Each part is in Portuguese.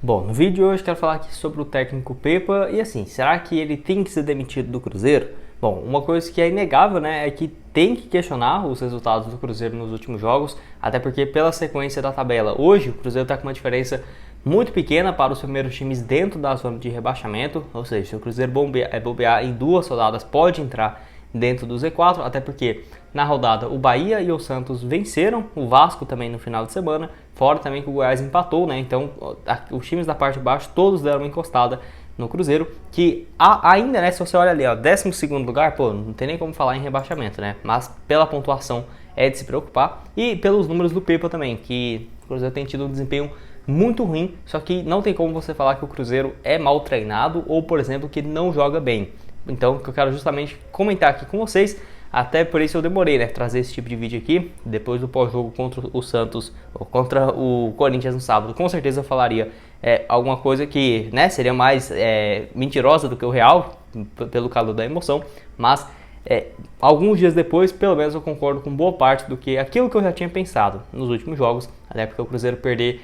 Bom, no vídeo de hoje quero falar aqui sobre o técnico Pepa e assim, será que ele tem que ser demitido do Cruzeiro? Bom, uma coisa que é inegável, né, é que tem que questionar os resultados do Cruzeiro nos últimos jogos, até porque pela sequência da tabela, hoje o Cruzeiro está com uma diferença muito pequena para os primeiros times dentro da zona de rebaixamento, ou seja, se o Cruzeiro bobear em 2 rodadas pode entrar dentro do Z4, até porque na rodada o Bahia e o Santos venceram, o Vasco também no final de semana, fora também que o Goiás empatou, né? Então os times da parte de baixo todos deram uma encostada no Cruzeiro, que ainda, né, se você olha ali, ó, 12º lugar, pô, não tem nem como falar em rebaixamento, né? Mas pela pontuação é de se preocupar e pelos números do Pepa também, que o Cruzeiro tem tido um desempenho muito ruim, só que não tem como você falar que o Cruzeiro é mal treinado ou, por exemplo, que não joga bem. Então, que eu quero justamente comentar aqui com vocês, até por isso eu demorei, né, trazer esse tipo de vídeo aqui, depois do pós-jogo contra o Santos, ou contra o Corinthians no sábado, com certeza eu falaria alguma coisa que, né, seria mais mentirosa do que o real, pelo calor da emoção, mas alguns dias depois, pelo menos eu concordo com boa parte do que aquilo que eu já tinha pensado nos últimos jogos, até porque o Cruzeiro perder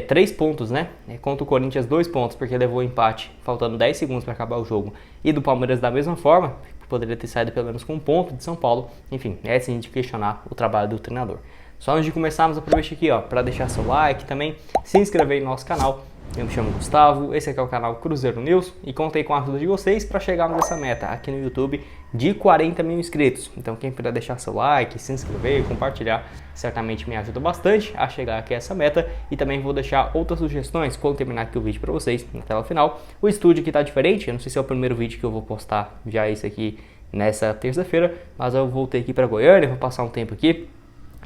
3 pontos, né? Contra o Corinthians 2 pontos, porque levou empate faltando 10 segundos para acabar o jogo. E do Palmeiras da mesma forma, poderia ter saído pelo menos com um ponto de São Paulo. Enfim, é assim de questionar o trabalho do treinador. Só antes de começarmos, aproveite aqui para deixar seu like também, se inscrever no nosso canal. Eu me chamo Gustavo, esse aqui é o canal Cruzeiro News e contei com a ajuda de vocês para chegarmos nessa meta aqui no YouTube de 40 mil inscritos. Então quem puder deixar seu like, se inscrever e compartilhar, certamente me ajuda bastante a chegar aqui a essa meta. E também vou deixar outras sugestões quando terminar aqui o vídeo para vocês na tela final. O estúdio aqui está diferente, eu não sei se é o primeiro vídeo que eu vou postar já esse aqui nessa terça-feira, mas eu voltei aqui para Goiânia, vou passar um tempo aqui.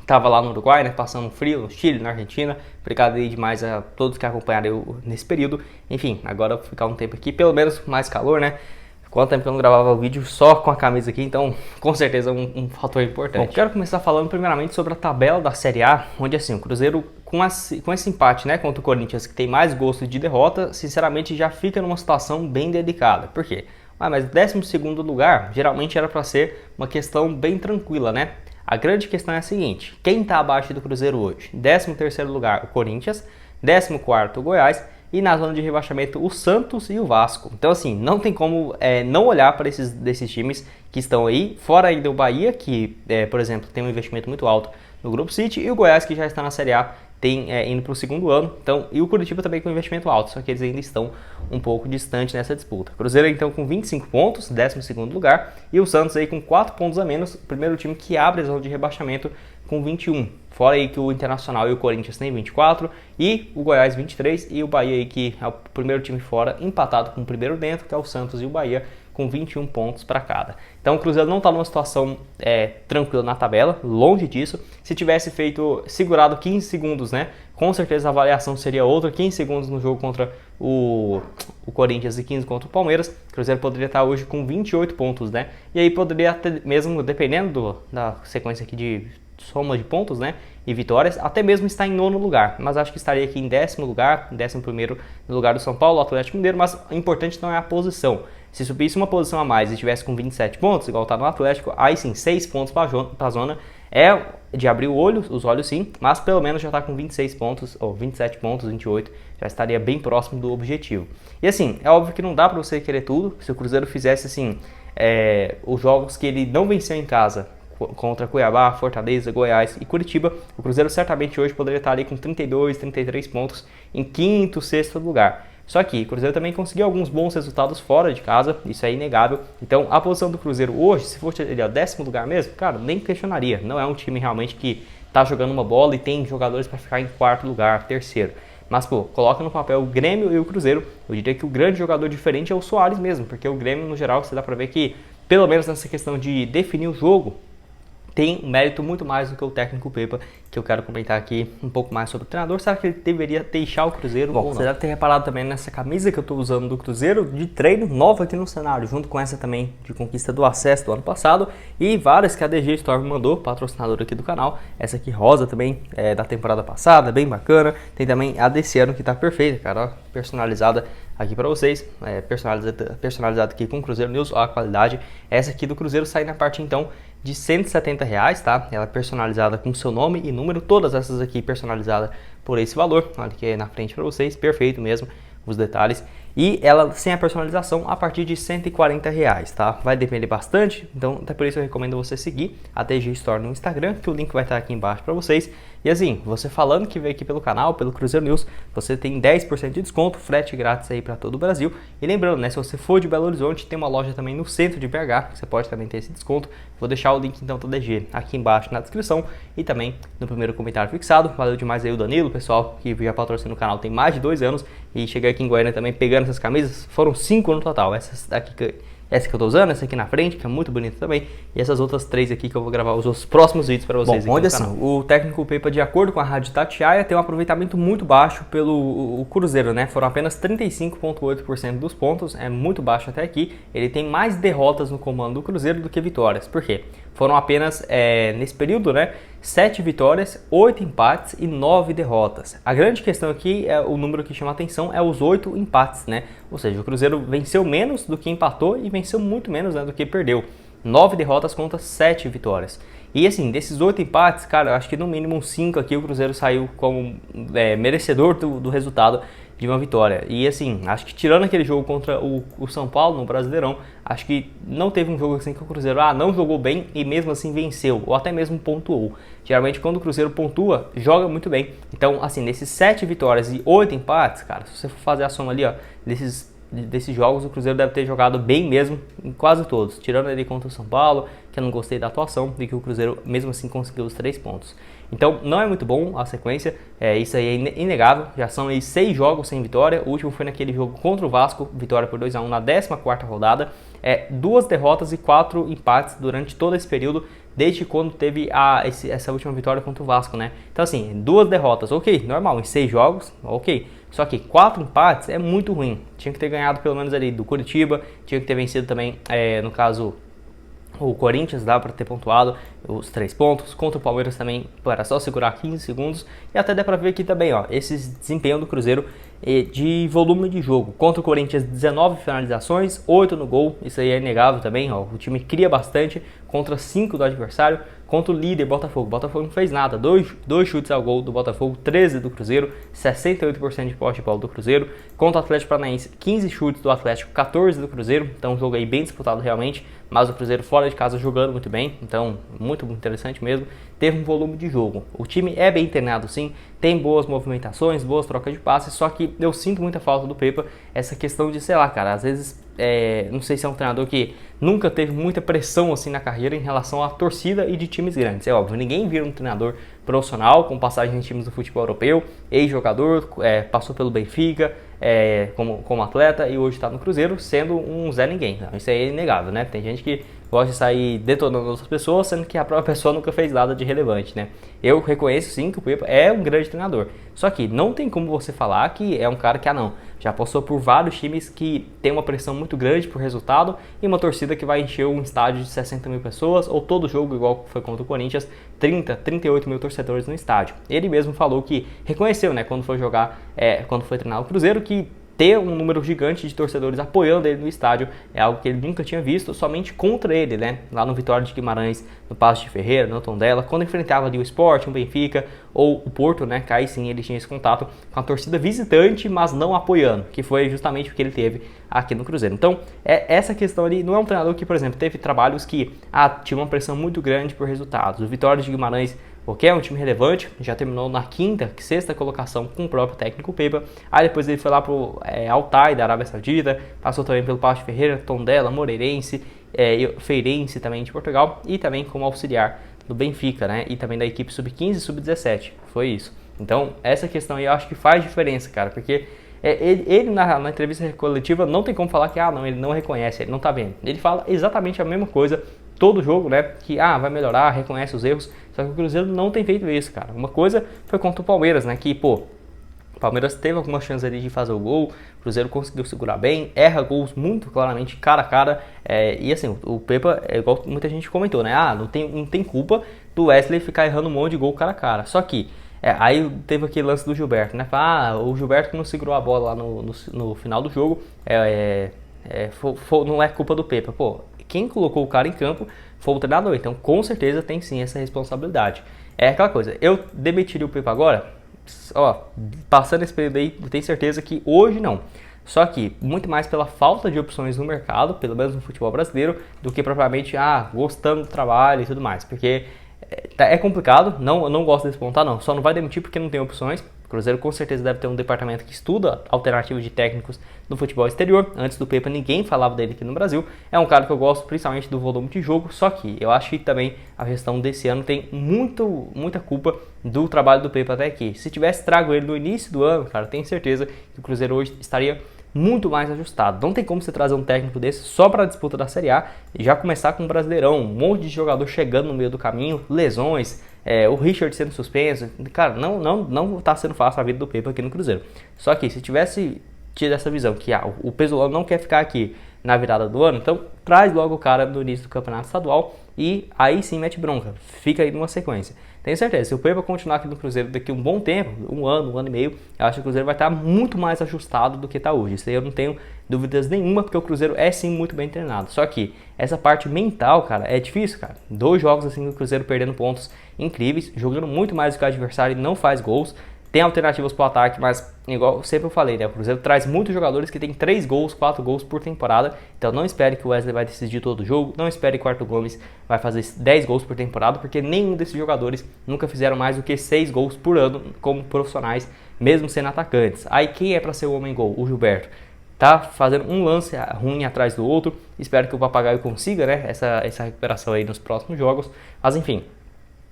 Tava lá no Uruguai, né, passando frio, no Chile, na Argentina. Obrigado aí demais a todos que acompanharam eu nesse período. Enfim, agora eu vou ficar um tempo aqui, pelo menos mais calor, né? Quanto tempo que eu não gravava o vídeo só com a camisa aqui, então com certeza um fator importante. Bom, quero começar falando primeiramente sobre a tabela da Série A, onde assim, o Cruzeiro com esse empate, né, contra o Corinthians, que tem mais gosto de derrota, sinceramente já fica numa situação bem delicada. Por quê? Mas 12º lugar geralmente era para ser uma questão bem tranquila, né? A grande questão é a seguinte, quem está abaixo do Cruzeiro hoje? 13º lugar o Corinthians, 14º o Goiás e na zona de rebaixamento o Santos e o Vasco. Então assim, não tem como não olhar para desses times que estão aí, fora ainda o Bahia, que por exemplo tem um investimento muito alto no Grupo City, e o Goiás que já está na Série A, indo para o 2º ano, então, e o Curitiba também com investimento alto, só que eles ainda estão um pouco distantes nessa disputa. Cruzeiro então com 25 pontos, 12º lugar, e o Santos aí com 4 pontos a menos, o primeiro time que abre a zona de rebaixamento com 21. Fora aí que o Internacional e o Corinthians têm 24, e o Goiás 23, e o Bahia aí que é o primeiro time fora, empatado com o primeiro dentro, que é o Santos e o Bahia, com 21 pontos para cada. Então o Cruzeiro não está numa situação tranquila na tabela, longe disso. Se tivesse segurado 15 segundos, né, com certeza a avaliação seria outra, 15 segundos no jogo contra o Corinthians e 15 contra o Palmeiras, o Cruzeiro poderia estar hoje com 28 pontos, né, e aí poderia ter, mesmo dependendo da sequência aqui de soma de pontos, né, e vitórias, até mesmo estar em 9º lugar, mas acho que estaria aqui em 10º lugar, 11º no lugar do São Paulo, Atlético Mineiro, mas o importante não é a posição. Se subisse uma posição a mais e estivesse com 27 pontos, igual está no Atlético, aí sim, 6 pontos para a zona, é de abrir os olhos sim, mas pelo menos já está com 26 pontos, ou 27 pontos, 28, já estaria bem próximo do objetivo. E assim, é óbvio que não dá para você querer tudo, se o Cruzeiro fizesse assim, os jogos que ele não venceu em casa, contra Cuiabá, Fortaleza, Goiás e Curitiba, o Cruzeiro certamente hoje poderia estar ali com 32, 33 pontos em 5º, 6º lugar. Só que o Cruzeiro também conseguiu alguns bons resultados fora de casa, isso é inegável. Então a posição do Cruzeiro hoje, se fosse ele 10º lugar mesmo, cara, nem questionaria. Não é um time realmente que tá jogando uma bola e tem jogadores para ficar em 4º lugar, 3º. Mas, pô, coloca no papel o Grêmio e o Cruzeiro. Eu diria que o grande jogador diferente é o Soares mesmo, porque o Grêmio, no geral, você dá para ver que, pelo menos nessa questão de definir o jogo, tem um mérito muito mais do que o técnico Pepa, que eu quero comentar aqui um pouco mais sobre o treinador. Será que ele deveria deixar o Cruzeiro? Bom, você deve ter reparado também nessa camisa que eu estou usando do Cruzeiro, de treino, nova aqui no cenário, junto com essa também de conquista do acesso do ano passado, e várias que a DG Store mandou, patrocinador aqui do canal. Essa aqui rosa também, da temporada passada, bem bacana. Tem também a desse ano que está perfeita, cara, ó, personalizada aqui para vocês, personalizado aqui com o Cruzeiro News, ó, a qualidade. Essa aqui do Cruzeiro sai na parte então de R$170, tá? Ela é personalizada com seu nome e número, todas essas aqui personalizadas por esse valor. Olha aqui na frente para vocês, perfeito mesmo os detalhes. E ela sem a personalização a partir de R$140, tá? Vai depender bastante, então até por isso eu recomendo você seguir a TG Store no Instagram, que o link vai estar aqui embaixo para vocês. E assim, você falando que veio aqui pelo canal, pelo Cruzeiro News, você tem 10% de desconto, frete grátis aí para todo o Brasil. E lembrando, né, se você for de Belo Horizonte, tem uma loja também no centro de BH, você pode também ter esse desconto. Vou deixar o link então da DG aqui embaixo na descrição e também no primeiro comentário fixado. Valeu demais aí o Danilo, pessoal que já patrocina o canal tem mais de 2 anos e cheguei aqui em Goiânia também pegando essas camisas, foram 5 no total. Essa que eu tô usando, essa aqui na frente, que é muito bonita também, e essas outras 3 aqui que eu vou gravar os próximos vídeos para vocês. Bom, aqui no canal. O técnico Pepa, de acordo com a Rádio Itatiaia, tem um aproveitamento muito baixo pelo o Cruzeiro, né? Foram apenas 35,8% dos pontos, é muito baixo até aqui. Ele tem mais derrotas no comando do Cruzeiro do que vitórias. Por quê? Foram apenas, nesse período, né, 7 vitórias, 8 empates e 9 derrotas. A grande questão aqui, o número que chama a atenção, é os 8 empates, né? Ou seja, o Cruzeiro venceu menos do que empatou e venceu muito menos, né, do que perdeu. 9 derrotas contra 7 vitórias. E assim, desses 8 empates, cara, eu acho que no mínimo 5 aqui o Cruzeiro saiu como merecedor do resultado de uma vitória. E assim, acho que tirando aquele jogo contra o São Paulo no Brasileirão, acho que não teve um jogo assim que o Cruzeiro não jogou bem e mesmo assim venceu, ou até mesmo pontuou. Geralmente quando o Cruzeiro pontua, joga muito bem. Então assim, nesses 7 vitórias e 8 empates, cara, se você for fazer a soma ali, ó, desses jogos, o Cruzeiro deve ter jogado bem mesmo em quase todos, tirando ele contra o São Paulo, que eu não gostei da atuação, e que o Cruzeiro mesmo assim conseguiu os 3 pontos. Então não é muito bom a sequência, isso aí é inegável, já são aí 6 jogos sem vitória, o último foi naquele jogo contra o Vasco, vitória por 2-1 na 14ª rodada, 2 derrotas e 4 empates durante todo esse período, desde quando teve essa última vitória contra o Vasco, né? Então assim, 2 derrotas, ok, normal, em 6 jogos, ok. Só que 4 empates é muito ruim. Tinha que ter ganhado pelo menos ali do Curitiba, tinha que ter vencido também, no caso, o Corinthians, dá para ter pontuado os 3 pontos. Contra o Palmeiras também era só segurar 15 segundos. E até dá para ver aqui também, ó, esse desempenho do Cruzeiro de volume de jogo. Contra o Corinthians, 19 finalizações, 8 no gol. Isso aí é inegável também, ó. O time cria bastante contra 5 do adversário. Contra o líder Botafogo. Botafogo não fez nada. 2 chutes ao gol do Botafogo, 13 do Cruzeiro, 68% de posse de bola do Cruzeiro. Contra o Atlético Paranaense, 15 chutes do Atlético, 14 do Cruzeiro. Então um jogo aí bem disputado realmente, mas o Cruzeiro fora de casa jogando muito bem. Então muito interessante mesmo. Teve um volume de jogo. O time é bem treinado sim, tem boas movimentações, boas trocas de passes, só que eu sinto muita falta do Pepa, essa questão de, sei lá, cara, às vezes, não sei se é um treinador que nunca teve muita pressão assim na carreira em relação à torcida e de times grandes. É óbvio, ninguém vira um treinador profissional com passagem em times do futebol europeu, ex-jogador, passou pelo Benfica como atleta e hoje está no Cruzeiro sendo um Zé Ninguém. Então, isso aí é inegável, né? Tem gente que gosta de sair detonando outras pessoas, sendo que a própria pessoa nunca fez nada de relevante, né? Eu reconheço sim que o Pepa é um grande treinador, só que não tem como você falar que é um cara que, já passou por vários times que tem uma pressão muito grande por resultado e uma torcida que vai encher um estádio de 60 mil pessoas, ou todo jogo, igual foi contra o Corinthians, 38 mil torcedores no estádio. Ele mesmo falou que reconheceu, né, quando foi jogar, quando foi treinar o Cruzeiro, que ter um número gigante de torcedores apoiando ele no estádio é algo que ele nunca tinha visto, somente contra ele, né? Lá no Vitória de Guimarães, no Paços de Ferreira, no Tondela, quando enfrentava ali o Sport, o Benfica ou o Porto, né? Que aí sim ele tinha esse contato com a torcida visitante, mas não apoiando, que foi justamente o que ele teve aqui no Cruzeiro. Então, essa questão ali não é um treinador que, por exemplo, teve trabalhos que tinha uma pressão muito grande por resultados. O Vitória de Guimarães, porque é um time relevante, já terminou na 6ª colocação com o próprio técnico Pepa. Aí depois ele foi lá pro Altai da Arábia Saudita, passou também pelo Paços de Ferreira, Tondela, Moreirense, Feirense também de Portugal e também como auxiliar do Benfica, né? E também da equipe sub-15 e sub-17, foi isso. Então essa questão aí eu acho que faz diferença, cara, porque ele na entrevista coletiva não tem como falar que ele não reconhece, ele não tá vendo. Ele fala exatamente a mesma coisa todo jogo, né, que vai melhorar, reconhece os erros, só que o Cruzeiro não tem feito isso, cara. Uma coisa foi contra o Palmeiras, né, que, o Palmeiras teve algumas chances ali de fazer o gol, o Cruzeiro conseguiu segurar bem, erra gols muito claramente, cara a cara, e assim, o Pepa, igual muita gente comentou, né, não tem culpa do Wesley ficar errando um monte de gol cara a cara, só que, aí teve aquele lance do Gilberto, né, o Gilberto não segurou a bola lá no final do jogo, não é culpa do Pepa, quem colocou o cara em campo foi o treinador. Então, com certeza, tem sim essa responsabilidade. É aquela coisa, eu demitiria o Pepa agora? Ó, passando esse período aí, eu tenho certeza que hoje não. Só que muito mais pela falta de opções no mercado, pelo menos no futebol brasileiro, do que propriamente gostando do trabalho e tudo mais. Porque é complicado, eu não gosto desse ponto, não. Só não vai demitir porque não tem opções. O Cruzeiro com certeza deve ter um departamento que estuda alternativas de técnicos no futebol exterior. Antes do Pepa ninguém falava dele aqui no Brasil. É um cara que eu gosto principalmente do volume de jogo, só que eu acho que também a gestão desse ano tem muita culpa do trabalho do Pepa até aqui. Se tivesse trago ele no início do ano, cara, tenho certeza que o Cruzeiro hoje estaria muito mais ajustado. Não tem como você trazer um técnico desse só para a disputa da Série A e já começar com um Brasileirão, um monte de jogador chegando no meio do caminho, lesões, o Richard sendo suspenso. Cara, não tá sendo fácil a vida do Pepa aqui no Cruzeiro. Só que se tivesse tido essa visão que o Pesolano não quer ficar aqui na virada do ano, então traz logo o cara no início do campeonato estadual e aí sim mete bronca, fica aí numa sequência. Tenho certeza, se o Pepa continuar aqui no Cruzeiro daqui a um bom tempo, um ano e meio, eu acho que o Cruzeiro vai estar muito mais ajustado do que está hoje. Isso aí eu não tenho dúvidas nenhuma, porque o Cruzeiro é sim muito bem treinado. Só que essa parte mental, cara, é difícil, cara. 2 jogos assim do Cruzeiro perdendo pontos incríveis, jogando muito mais do que o adversário e não faz gols. Tem alternativas para o ataque, mas igual sempre eu falei, né? O Cruzeiro traz muitos jogadores que tem 3 gols, 4 gols por temporada. Então não espere que o Wesley vai decidir todo o jogo, não espere que o Arthur Gomes vai fazer 10 gols por temporada, porque nenhum desses jogadores nunca fizeram mais do que 6 gols por ano como profissionais, mesmo sendo atacantes. Aí quem é para ser o homem-gol? O Gilberto. Tá fazendo um lance ruim atrás do outro. Espero que o Papagaio consiga, né? Essa recuperação aí nos próximos jogos. Mas enfim,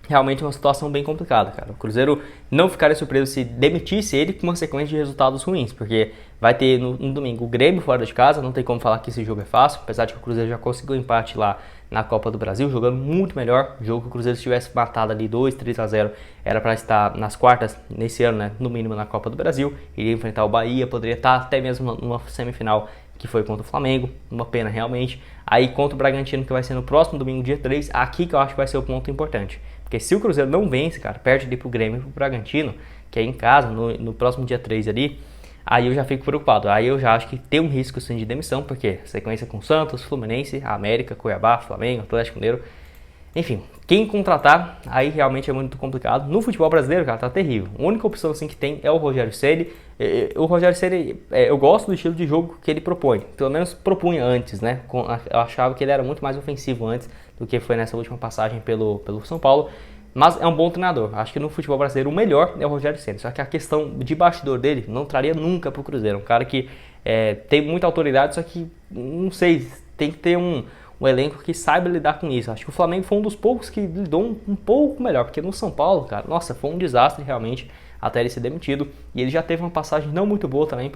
realmente uma situação bem complicada, cara. O Cruzeiro não ficaria surpreso se demitisse ele com uma sequência de resultados ruins, porque vai ter no domingo o Grêmio fora de casa, não tem como falar que esse jogo é fácil, apesar de que o Cruzeiro já conseguiu empate lá na Copa do Brasil, jogando muito melhor. O jogo que o Cruzeiro tivesse matado ali 2-3-0 era para estar nas quartas nesse ano, né? No mínimo na Copa do Brasil, iria enfrentar o Bahia, poderia estar até mesmo numa semifinal que foi contra o Flamengo, uma pena realmente. Aí contra o Bragantino, que vai ser no próximo domingo, dia 3, aqui que eu acho que vai ser o ponto importante. Porque se o Cruzeiro não vence, cara, perde ali pro Grêmio e pro Bragantino, que é em casa, no próximo dia 3 ali, aí eu já fico preocupado. Aí eu já acho que tem um risco sim de demissão, porque sequência com Santos, Fluminense, América, Cuiabá, Flamengo, Atlético Mineiro. Enfim, quem contratar, aí realmente é muito complicado. No futebol brasileiro, cara, tá terrível. A única opção assim que tem é o Rogério Ceni. O Rogério Ceni, eu gosto do estilo de jogo que ele propõe. Pelo menos propunha antes, né? Eu achava que ele era muito mais ofensivo antes do que foi nessa última passagem pelo São Paulo. Mas é um bom treinador. Acho que no futebol brasileiro o melhor é o Rogério Ceni. Só que a questão de bastidor dele não traria nunca pro Cruzeiro. Um cara que tem muita autoridade, só que, não sei, tem que ter um elenco que saiba lidar com isso. Acho que o Flamengo foi um dos poucos que lidou um pouco melhor, porque no São Paulo, cara, nossa, foi um desastre realmente até ele ser demitido. E ele já teve uma passagem não muito boa também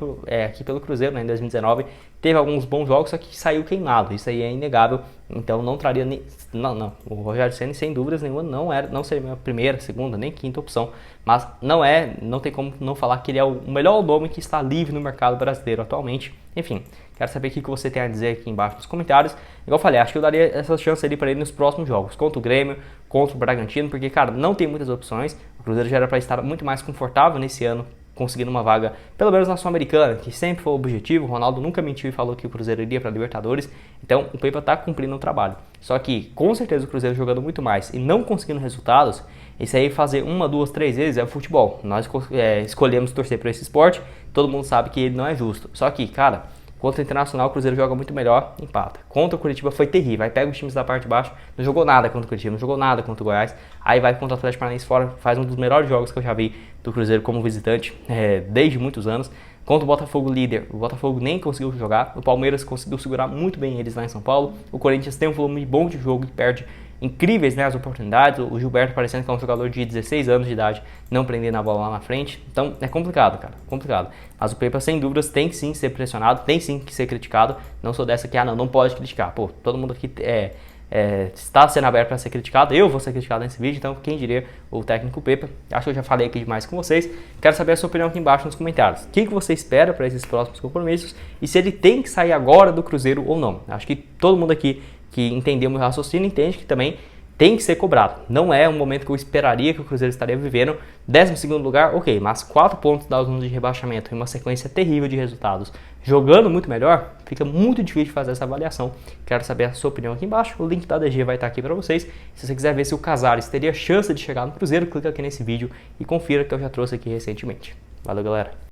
aqui pelo Cruzeiro, né, em 2019. Teve alguns bons jogos, só que saiu queimado. Isso aí é inegável. Então não traria nem... Não. O Rogério Ceni, sem dúvidas nenhuma, não seria minha primeira, segunda, nem quinta opção. Mas não tem como não falar que ele é o melhor nome que está livre no mercado brasileiro atualmente. Enfim, quero saber o que você tem a dizer aqui embaixo nos comentários. Igual eu falei, acho que eu daria essa chance ali para ele nos próximos jogos. Contra o Grêmio, contra o Bragantino, porque, cara, não tem muitas opções. O Cruzeiro já era para estar muito mais confortável nesse ano, conseguindo uma vaga, pelo menos na Sul-Americana, que sempre foi o objetivo. O Ronaldo nunca mentiu e falou que o Cruzeiro iria para a Libertadores. Então, o Pepa está cumprindo o trabalho. Só que, com certeza, o Cruzeiro jogando muito mais e não conseguindo resultados, isso aí fazer 1, 2, 3 vezes é o futebol. Nós escolhemos torcer para esse esporte, todo mundo sabe que ele não é justo. Só que, cara, contra o Internacional, o Cruzeiro joga muito melhor, empata. Contra o Curitiba foi terrível, aí pega os times da parte de baixo, não jogou nada contra o Curitiba, não jogou nada contra o Goiás, aí vai contra o Atlético Paranaense fora, faz um dos melhores jogos que eu já vi do Cruzeiro como visitante, desde muitos anos. Contra o Botafogo líder, o Botafogo nem conseguiu jogar, o Palmeiras conseguiu segurar muito bem eles lá em São Paulo, o Corinthians tem um volume bom de jogo e perde incríveis, né, as oportunidades. O Gilberto parecendo que é um jogador de 16 anos de idade, não prendendo a bola lá na frente. Então é complicado, cara, complicado. Mas o Pepa, sem dúvidas, tem sim que ser pressionado, tem sim que ser criticado. Não sou dessa que, não pode criticar. Pô, todo mundo aqui está sendo aberto para ser criticado. Eu vou ser criticado nesse vídeo, então quem diria o técnico Pepa. Acho que eu já falei aqui demais com vocês. Quero saber a sua opinião aqui embaixo nos comentários. O que você espera para esses próximos compromissos e se ele tem que sair agora do Cruzeiro ou não. Acho que todo mundo aqui que entendeu meu raciocínio entende que também tem que ser cobrado. Não é um momento que eu esperaria que o Cruzeiro estaria vivendo. 12º lugar, ok, mas 4 pontos da zona de rebaixamento e uma sequência terrível de resultados, jogando muito melhor, fica muito difícil de fazer essa avaliação. Quero saber a sua opinião aqui embaixo, o link da DG vai estar aqui para vocês. Se você quiser ver se o Casares teria chance de chegar no Cruzeiro, clica aqui nesse vídeo e confira que eu já trouxe aqui recentemente. Valeu, galera!